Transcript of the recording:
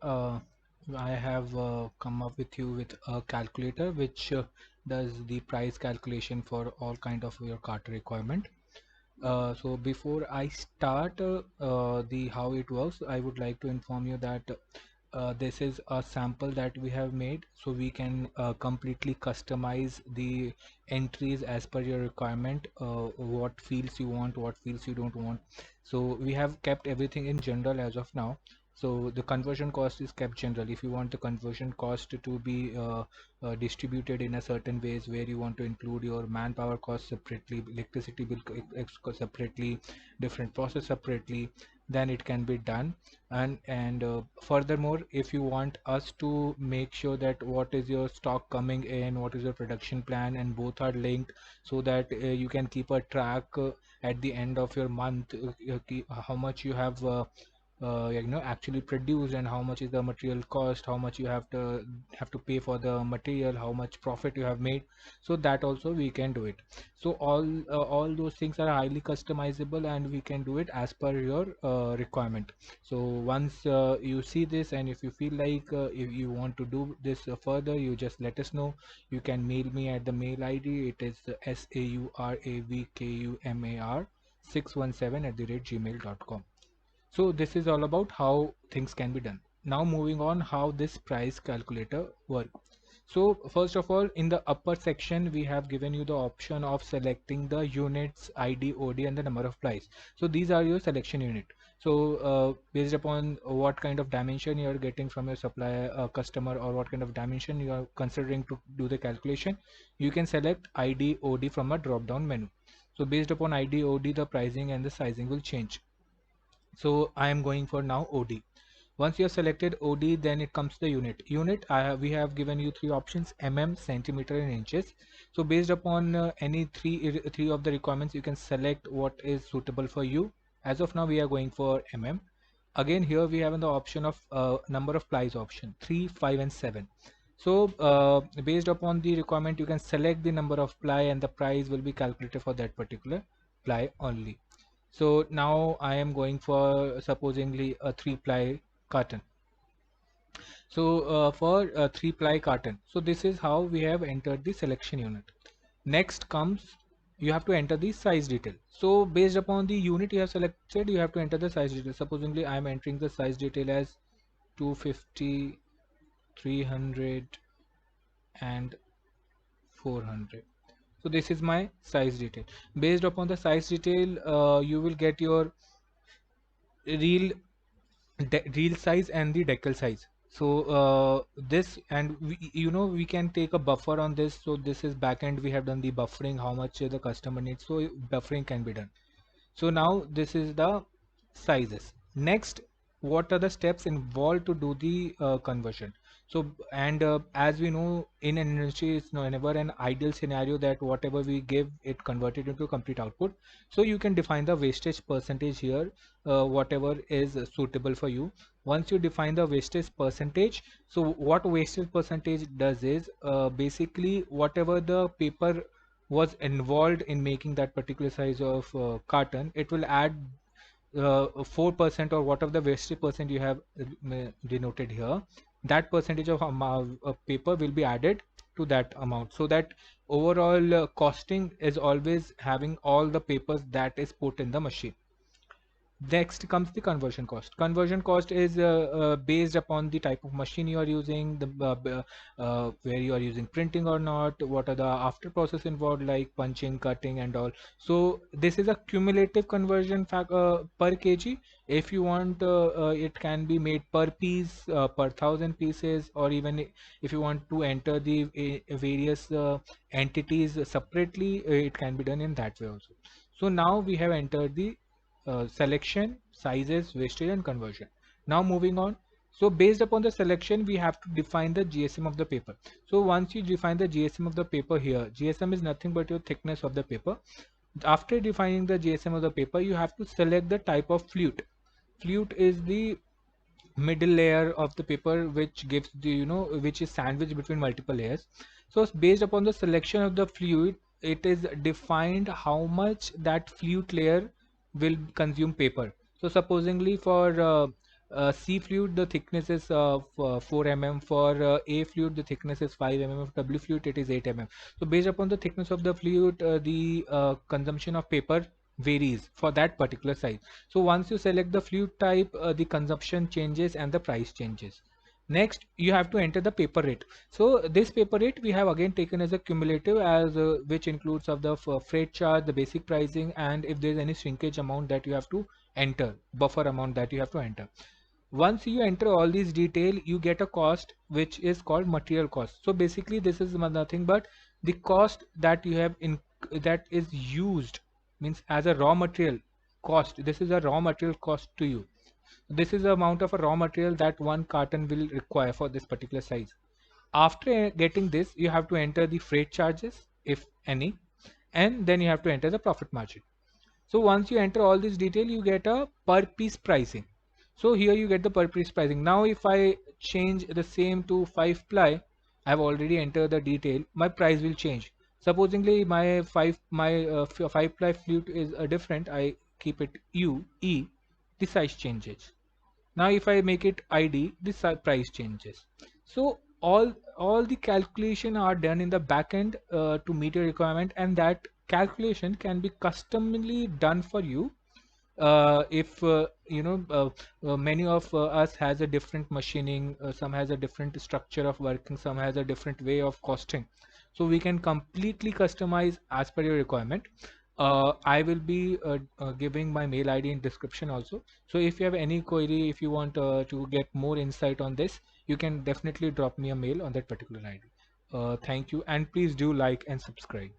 uh, I have come up with you with a calculator which does the price calculation for all kind of your cart requirement. So before I start the how it works, I would like to inform you that this is a sample that we have made, so we can completely customize the entries as per your requirement, what fields you want, what fields you don't want. So we have kept everything in general as of now. So the conversion cost is kept general. If you want the conversion cost to be distributed in a certain ways, where you want to include your manpower cost separately, electricity bill separately, different process separately, then it can be done. And furthermore, if you want us to make sure that what is your stock coming in, what is your production plan, and both are linked, so that you can keep a track at the end of your month, how much you have actually produced, and how much is the material cost, how much you have to pay for the material, how much profit you have made. So that also we can do it. So all those things are highly customizable, and we can do it as per your requirement. So once you see this, and if you feel like if you want to do this further, you just let us know. You can mail me at the mail ID. It is sauravkumar 617 @gmail.com. So this is all about how things can be done. Now moving on, how this price calculator work. So first of all, in the upper section, we have given you the option of selecting the units, ID, OD, and the number of plies. So these are your selection unit. So based upon what kind of dimension you are getting from your supplier customer, or what kind of dimension you are considering to do the calculation, you can select ID, OD from a drop down menu. So based upon ID, OD, the pricing and the sizing will change. So I am going for now OD. Once you have selected OD, then it comes to the unit. We have given you three options: mm, centimeter, and inches. So based upon any three of the requirements, you can select what is suitable for you. As of now, we are going for mm. Again, here we have the option of number of plies option 3, 5, and 7. So based upon the requirement, you can select the number of ply, and the price will be calculated for that particular ply only. So now I am going for supposingly a 3-ply carton. So for a 3-ply carton, so this is how we have entered the selection unit. Next comes, you have to enter the size detail. So based upon the unit you have selected, you have to enter the size detail. Supposingly I am entering the size detail as 250, 300, and 400. So this is my size detail. Based upon the size detail, you will get your real reel size and the decal size. So this, and we can take a buffer on this. So this is backend, we have done the buffering, how much the customer needs, so buffering can be done. So now this is the sizes. Next, what are the steps involved to do the conversion? So, and as we know, in an industry, it's never an ideal scenario that whatever we give it converted into complete output. So you can define the wastage percentage here, whatever is suitable for you. Once you define the wastage percentage, so what wastage percentage does is basically whatever the paper was involved in making that particular size of carton, it will add 4%, or whatever the wastage percent you have denoted here, that percentage of paper will be added to that amount, so that overall costing is always having all the papers that is put in the machine. Next comes the conversion cost. Conversion cost is based upon the type of machine you are using, where you are using printing or not, what are the after process involved like punching, cutting, and all. So this is a cumulative conversion per kg. If you want, it can be made per piece, per 1,000 pieces, or even if you want to enter the various entities separately, it can be done in that way also. So now we have entered the selection, sizes, wastage, and conversion. Now moving on. So based upon the selection, we have to define the GSM of the paper. So once you define the GSM of the paper here, GSM is nothing but your thickness of the paper. After defining the GSM of the paper, you have to select the type of flute. Flute is the middle layer of the paper which gives the, which is sandwiched between multiple layers. So based upon the selection of the fluid, it is defined how much that flute layer will consume paper. So supposingly for C fluid, the thickness is 4 mm. For A fluid, the thickness is 5 mm. For W fluid, it is 8 mm. So based upon the thickness of the fluid, the consumption of paper varies for that particular size. So once you select the fluid type, the consumption changes and the price changes. Next, you have to enter the paper rate. So this paper rate we have again taken as a cumulative, as which includes of the freight charge, the basic pricing, and if there is any shrinkage amount that you have to enter, buffer amount that you have to enter. Once you enter all these detail, you get a cost which is called material cost. So basically this is nothing but the cost that you have in that is used, means as a raw material cost. This is a raw material cost to you. This is the amount of a raw material that one carton will require for this particular size. After getting this, you have to enter the freight charges, if any, and then you have to enter the profit margin. So once you enter all this detail, you get a per piece pricing. So here you get the per piece pricing. Now if I change the same to 5 ply, I have already entered the detail, my price will change. Supposingly my 5 ply flute is different, I keep it E, the size changes. Now if I make it ID, the price changes. So all the calculation are done in the backend to meet your requirement, and that calculation can be customly done for you. If many of us has a different machining, some has a different structure of working, some has a different way of costing, so we can completely customize as per your requirement. I will be giving my mail ID in description also. So if you have any query, if you want to get more insight on this, you can definitely drop me a mail on that particular ID. Thank you, and please do like and subscribe.